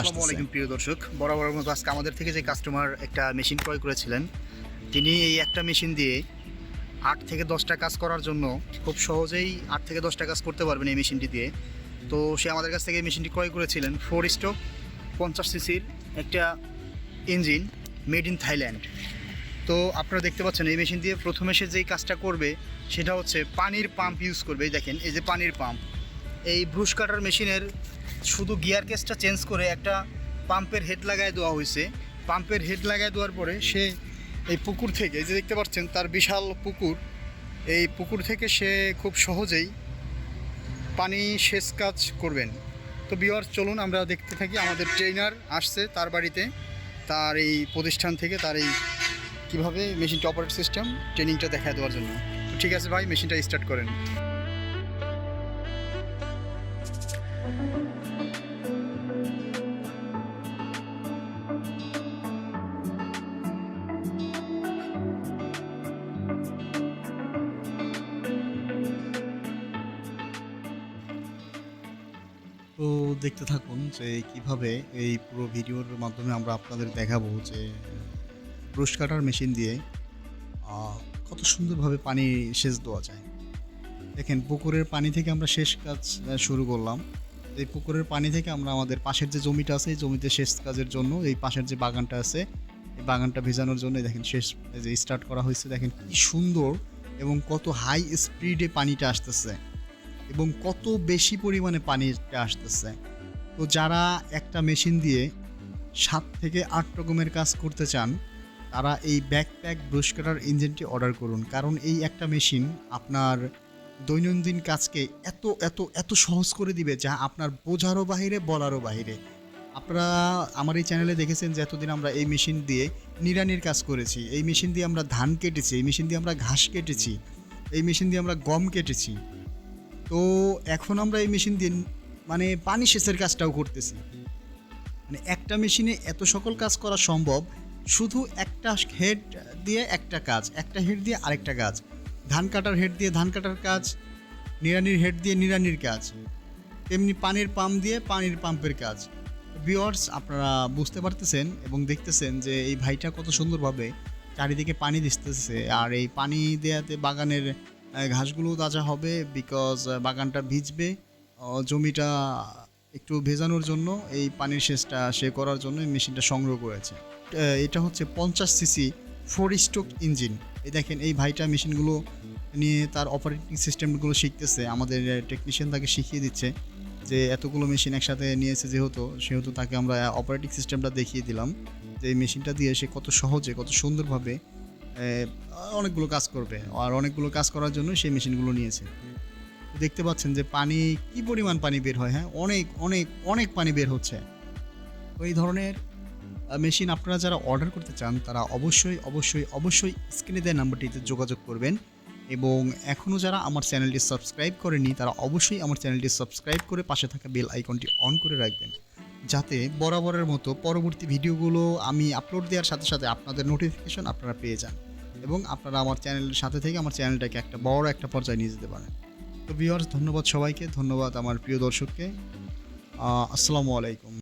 আসসালামু আলাইকুম প্রিয় দর্শক, বরাবরের মতো আজকে আমাদের থেকে যে কাস্টমার একটা মেশিন ক্রয় করেছিলেন, তিনি এই একটা মেশিন দিয়ে 8 থেকে 10টা কাজ করার জন্য খুব সহজেই 8 থেকে 10টা কাজ করতে পারবেন এই মেশিনটি দিয়ে। তো সে আমাদের কাছ থেকে এই মেশিনটি ক্রয় করেছিলেন 4 স্ট্রোক 50 সিসির একটা ইঞ্জিন, মেড ইন থাইল্যান্ড। তো আপনারা দেখতে পাচ্ছেন এই মেশিন দিয়ে প্রথমে সে যেই কাজটা করবে সেটা হচ্ছে পানির পাম্প ইউজ করবে। এই দেখেন, এই যে পানির পাম্প, এই ব্রুশ কাটার মেশিনের শুধু গিয়ার কেসটা চেঞ্জ করে একটা পাম্পের হেড লাগায় দেওয়া হয়েছে। পাম্পের হেড লাগায় দেওয়ার পরে সে এই পুকুর থেকে, এই যে দেখতে পাচ্ছেন তার বিশাল পুকুর, এই পুকুর থেকে সে খুব সহজেই পানি সেচ কাজ করবেন। তো ভিউয়ার্স, চলুন আমরা দেখতে থাকি। আমাদের ট্রেনার আসছে তার বাড়িতে, তার এই প্রতিষ্ঠান থেকে তার এই কীভাবে মেশিনটা অপারেট সিস্টেম ট্রেনিংটা দেখা দেওয়ার জন্য। তো ঠিক আছে ভাই, মেশিনটা স্টার্ট করেন। তো দেখতে থাকুন যে কিভাবে এই পুরো ভিডিওর মাধ্যমে আমরা আপনাদের দেখাবো যে ব্রুশ কাটার মেশিন দিয়ে কত সুন্দরভাবে পানি সেচ দেওয়া যায়। দেখেন, পুকুরের পানি থেকে আমরা শেষ কাজ শুরু করলাম। এই পুকুরের পানি থেকে আমরা আমাদের পাশের যে জমিটা আছে, এই জমিতে সেচ কাজের জন্য এই পাশের যে বাগানটা আছে, এই বাগানটা ভেজানোর জন্য দেখেন শেষ যে স্টার্ট করা হয়েছে। দেখেন কি সুন্দর এবং কত হাই স্পিডে পানিটা আসতেছে এবং কত বেশি পরিমাণে পানিটা আসতেছে। তো যারা একটা মেশিন দিয়ে 7 থেকে 8 রকমের কাজ করতে চান, তারা এই ব্যাকপ্যাক ব্রুশ কাটার ইঞ্জিনটি অর্ডার করুন। কারণ এই একটা মেশিন আপনার দৈনন্দিন কাজকে এত এত এত সহজ করে দিবে, যা আপনার বোঝারও বাহিরে, বলারও বাহিরে। আপনারা আমার এই চ্যানেলে দেখেছেন যে এতদিন আমরা এই মেশিন দিয়ে নিড়ানির কাজ করেছি, এই মেশিন দিয়ে আমরা ধান কেটেছি, এই মেশিন দিয়ে আমরা ঘাস কেটেছি, এই মেশিন দিয়ে আমরা গম কেটেছি। তো এখন আমরা এই মেশিন দিয়ে মানে পানি সেচের কাজটাও করতেছি। মানে একটা মেশিনে এত সকল কাজ করা সম্ভব শুধু একটা হেড দিয়ে একটা কাজ, একটা হেড দিয়ে আরেকটা কাজ, ধান কাটার হেড দিয়ে ধান কাটার কাজ, নিড়ানির হেড দিয়ে নিড়ানির কাজ, তেমনি পানির পাম্প দিয়ে পানির পাম্পের কাজ। ভিউয়ার্স, আপনারা বুঝতে পারতেছেন এবং দেখতেছেন যে এই ভাইটা কত সুন্দরভাবে চারিদিকে পানি দিতেছে। আর এই পানি দেওয়াতে বাগানের ঘাসগুলো তাজা হবে, বিকজ বাগানটা ভিজবে। জমিটা একটু ভেজানোর জন্য এই পানির সেচটা সে করার জন্য এই মেশিনটা সংগ্রহ করেছে। এটা হচ্ছে 50 সিসি 4 স্ট্রোক ইঞ্জিন। এই দেখেন, এই ভাইটা মেশিনগুলো নিয়ে তার অপারেটিং সিস্টেমগুলো শিখতেছে। আমাদের টেকনিশিয়ান তাকে শিখিয়ে দিচ্ছে যে এতগুলো মেশিন একসাথে নিয়েছে সেহেতু তাকে আমরা অপারেটিং সিস্টেমটা দেখিয়ে দিলাম যে এই মেশিনটা দিয়ে সে কত সহজে, কত সুন্দরভাবে অনেকগুলো কাজ করবে। আর অনেকগুলো কাজ করার জন্য সেই মেশিনগুলো নিয়েছে। দেখতে পাচ্ছেন যে পানি, কি পরিমাণ পানি বের হয়, হ্যাঁ, অনেক অনেক অনেক পানি বের হচ্ছে। তো এই ধরনের মেশিন আপনারা যারা অর্ডার করতে চান, তারা অবশ্যই অবশ্যই অবশ্যই স্ক্রিনে দেওয়া নাম্বারটিতে যোগাযোগ করবেন। এবং এখনও যারা আমার চ্যানেলটি সাবস্ক্রাইব করেনি, তারা অবশ্যই আমার চ্যানেলটি সাবস্ক্রাইব করে পাশে থাকা বেল আইকনটি অন করে রাখবেন, যাতে বরাবরের মতো পরবর্তী ভিডিওগুলো আমি আপলোড দেওয়ার সাথে সাথে আপনাদের নোটিফিকেশন আপনারা পেয়ে যান এবং আপনারা আমার চ্যানেলের সাথে থেকে আমার চ্যানেলটাকে একটা বড় একটা পর্যায়ে নিয়ে যেতে পারেন। তো ভিউয়ার্স, ধন্যবাদ সবাইকে, ধন্যবাদ আমার প্রিয় দর্শককে। আসসালামু আলাইকুম।